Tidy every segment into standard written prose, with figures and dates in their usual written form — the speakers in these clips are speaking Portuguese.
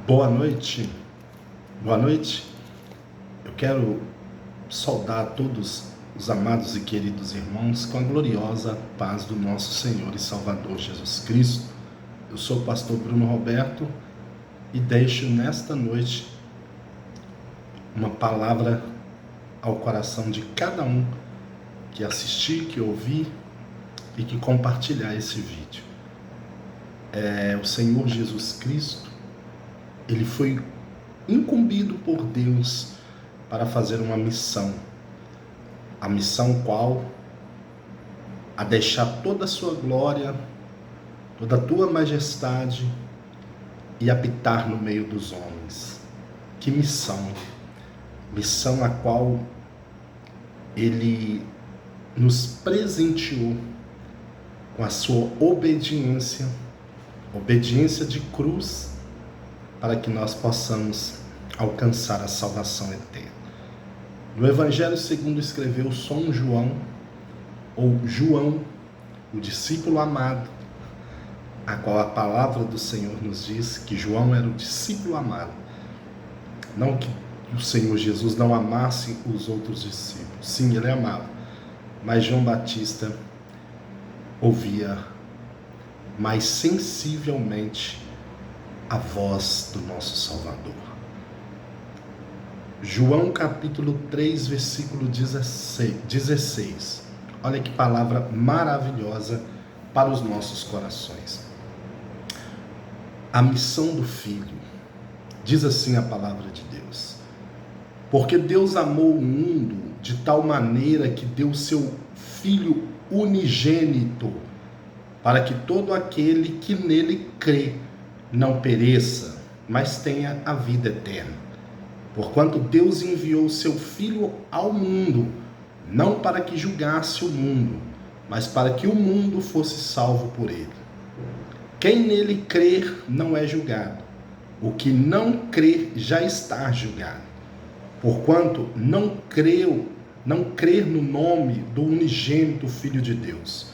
Boa noite, boa noite. Eu quero saudar a todos os amados e queridos irmãos com a gloriosa paz do nosso Senhor e Salvador Jesus Cristo. Eu sou o pastor Bruno Roberto e deixo nesta noite uma palavra ao coração de cada um que assistir, que ouvir e que compartilhar esse vídeo. O Senhor Jesus Cristo, ele foi incumbido por Deus para fazer uma missão, a missão qual a deixar toda a sua glória, toda a tua majestade e habitar no meio dos homens. Que missão? Missão a qual ele nos presenteou com a sua obediência de cruz, para que nós possamos alcançar a salvação eterna. No Evangelho segundo escreveu São João, ou João, o discípulo amado, a qual a palavra do Senhor nos diz que João era o discípulo amado. Não que o Senhor Jesus não amasse os outros discípulos, sim, ele amava, mas João Batista ouvia mais sensivelmente a voz do nosso Salvador. João capítulo 3, versículo 16. Olha que palavra maravilhosa para os nossos corações. A missão do Filho. Diz assim a palavra de Deus. Porque Deus amou o mundo de tal maneira que deu seu Filho unigênito, para que todo aquele que nele crê não pereça, mas tenha a vida eterna. Porquanto Deus enviou seu Filho ao mundo, não para que julgasse o mundo, mas para que o mundo fosse salvo por ele. Quem nele crer não é julgado. O que não crê já está julgado. Porquanto não crer no nome do unigênito Filho de Deus.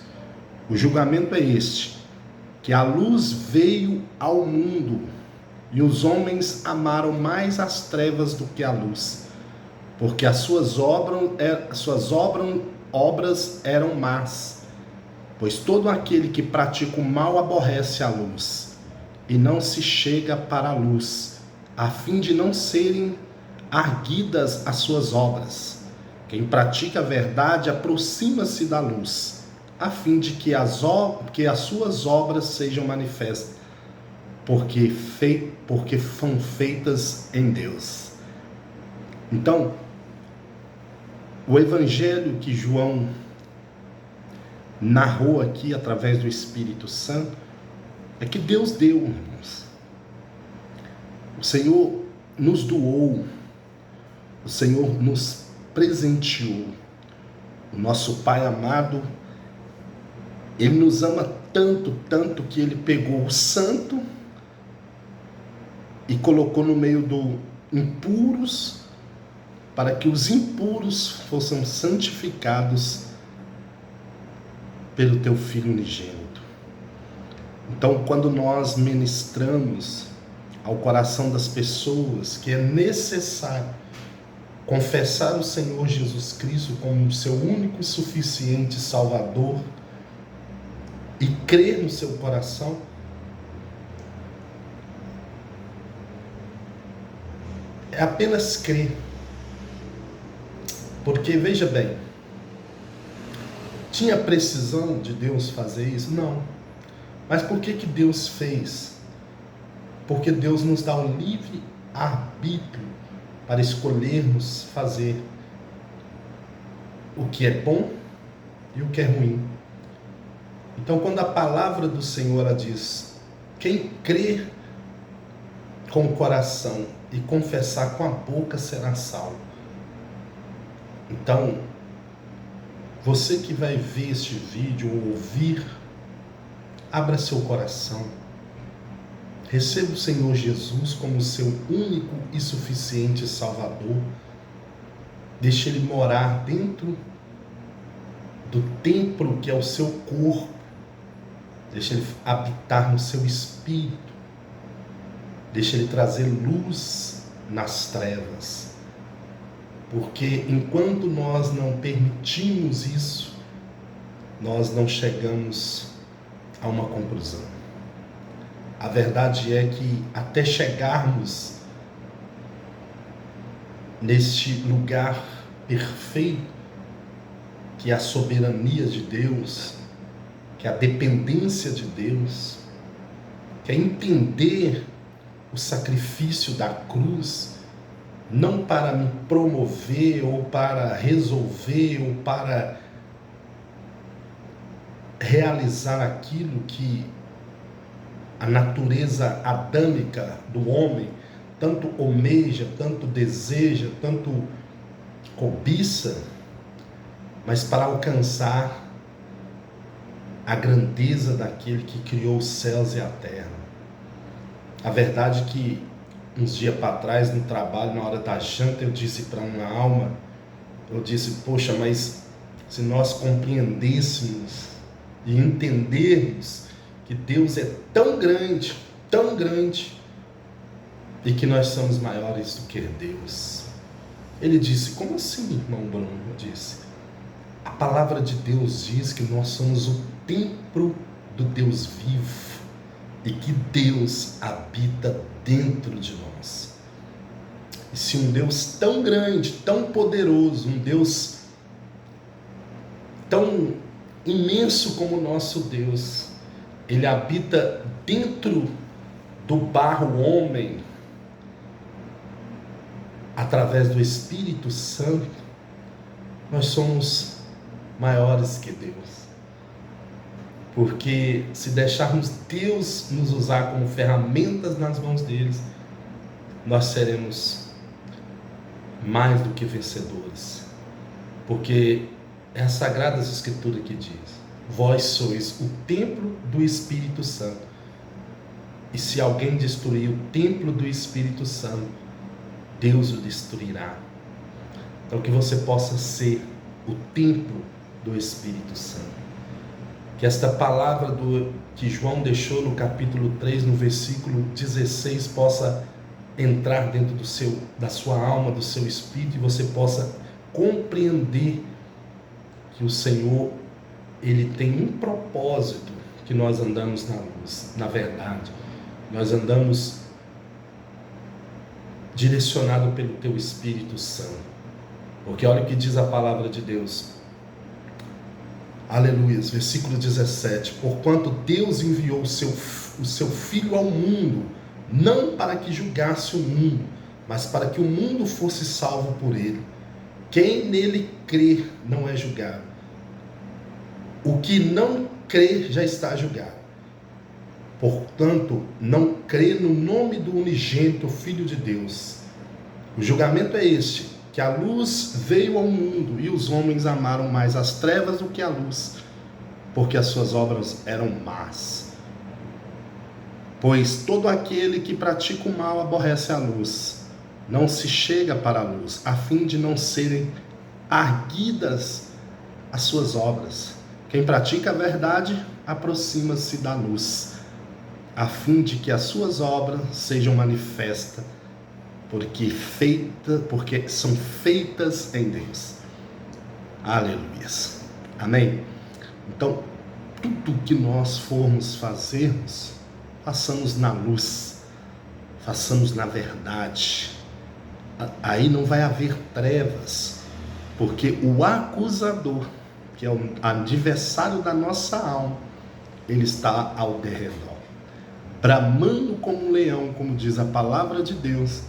O julgamento é este: que a luz veio ao mundo, e os homens amaram mais as trevas do que a luz, porque as suas obras eram más. Pois todo aquele que pratica o mal aborrece a luz, e não se chega para a luz, a fim de não serem arguidas as suas obras. Quem pratica a verdade aproxima-se da luz, a fim de que as suas obras sejam manifestas, porque são feitas em Deus. Então, o evangelho que João narrou aqui através do Espírito Santo é que Deus deu, irmãos. O Senhor nos doou, o Senhor nos presenteou. O nosso Pai amado, Ele nos ama tanto, tanto, que Ele pegou o santo e colocou no meio dos impuros, para que os impuros fossem santificados pelo Teu Filho unigênito. Então, quando nós ministramos ao coração das pessoas que é necessário confessar o Senhor Jesus Cristo como seu único e suficiente Salvador, e crer no seu coração, é apenas crer. Porque, veja bem, tinha precisão de Deus fazer isso? Não. Mas por que Deus fez? Porque Deus nos dá um livre arbítrio para escolhermos fazer o que é bom e o que é ruim. Então, quando a palavra do Senhor ela diz: quem crer com o coração e confessar com a boca será salvo. Então, você que vai ver este vídeo ou ouvir, abra seu coração, receba o Senhor Jesus como seu único e suficiente Salvador, deixe Ele morar dentro do templo que é o seu corpo, deixe Ele habitar no seu espírito, Deixa Ele trazer luz nas trevas. Porque enquanto nós não permitimos isso, nós não chegamos a uma conclusão. A verdade é que até chegarmos neste lugar perfeito, que é a soberania de Deus, que é a dependência de Deus, que é entender o sacrifício da cruz, não para me promover, ou para resolver, ou para realizar aquilo que a natureza adâmica do homem tanto almeja, tanto deseja, tanto cobiça, mas para alcançar a grandeza daquele que criou os céus e a terra. A verdade é que uns dias para trás, no trabalho, na hora da janta, eu disse para uma alma, eu disse, poxa, mas se nós compreendêssemos e entendermos que Deus é tão grande, e que nós somos maiores do que Deus. Ele disse, como assim, irmão Bruno? Eu disse, a palavra de Deus diz que nós somos o templo do Deus vivo e que Deus habita dentro de nós. E se um Deus tão grande, tão poderoso, um Deus tão imenso como o nosso Deus, Ele habita dentro do barro homem, através do Espírito Santo, nós somos maiores que Deus. Porque se deixarmos Deus nos usar como ferramentas nas mãos deles, nós seremos mais do que vencedores. Porque é a Sagrada Escritura que diz, vós sois o templo do Espírito Santo. E se alguém destruir o templo do Espírito Santo, Deus o destruirá. Então que você possa ser o templo do Espírito Santo. Que esta palavra que João deixou no capítulo 3, no versículo 16, possa entrar dentro da sua alma, do seu espírito, e você possa compreender que o Senhor, Ele tem um propósito, que nós andamos na luz, na verdade. Nós andamos direcionado pelo Teu Espírito Santo. Porque olha o que diz a palavra de Deus. Aleluia, versículo 17. Porquanto Deus enviou o seu Filho ao mundo, não para que julgasse o mundo, mas para que o mundo fosse salvo por ele. Quem nele crê não é julgado. O que não crê já está julgado. Portanto, não crê no nome do unigênito Filho de Deus. O julgamento é este, que a luz veio ao mundo e os homens amaram mais as trevas do que a luz, porque as suas obras eram más. Pois todo aquele que pratica o mal aborrece a luz, não se chega para a luz, a fim de não serem arguidas as suas obras. Quem pratica a verdade aproxima-se da luz, a fim de que as suas obras sejam manifestas, porque são feitas em Deus. Aleluia. Amém? Então, tudo que nós formos fazermos, façamos na luz, façamos na verdade. Aí não vai haver trevas, porque o acusador, que é o adversário da nossa alma, ele está ao derredor, bramando como um leão, como diz a palavra de Deus,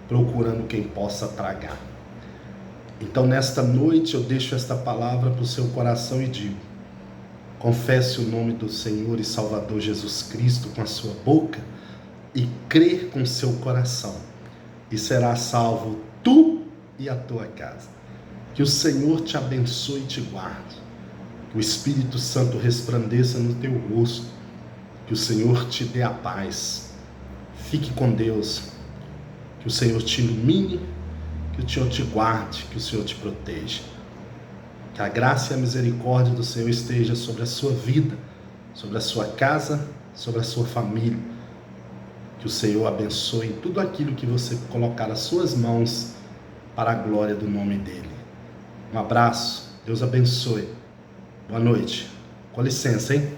procurando quem possa tragar. Então nesta noite eu deixo esta palavra para o seu coração e digo, confesse o nome do Senhor e Salvador Jesus Cristo com a sua boca e crê com seu coração, e será salvo tu e a tua casa. Que o Senhor te abençoe e te guarde, que o Espírito Santo resplandeça no teu rosto, que o Senhor te dê a paz. Fique com Deus, que o Senhor te ilumine, que o Senhor te guarde, que o Senhor te proteja. Que a graça e a misericórdia do Senhor esteja sobre a sua vida, sobre a sua casa, sobre a sua família. Que o Senhor abençoe tudo aquilo que você colocar as suas mãos para a glória do nome dEle. Um abraço, Deus abençoe. Boa noite. Com licença, hein?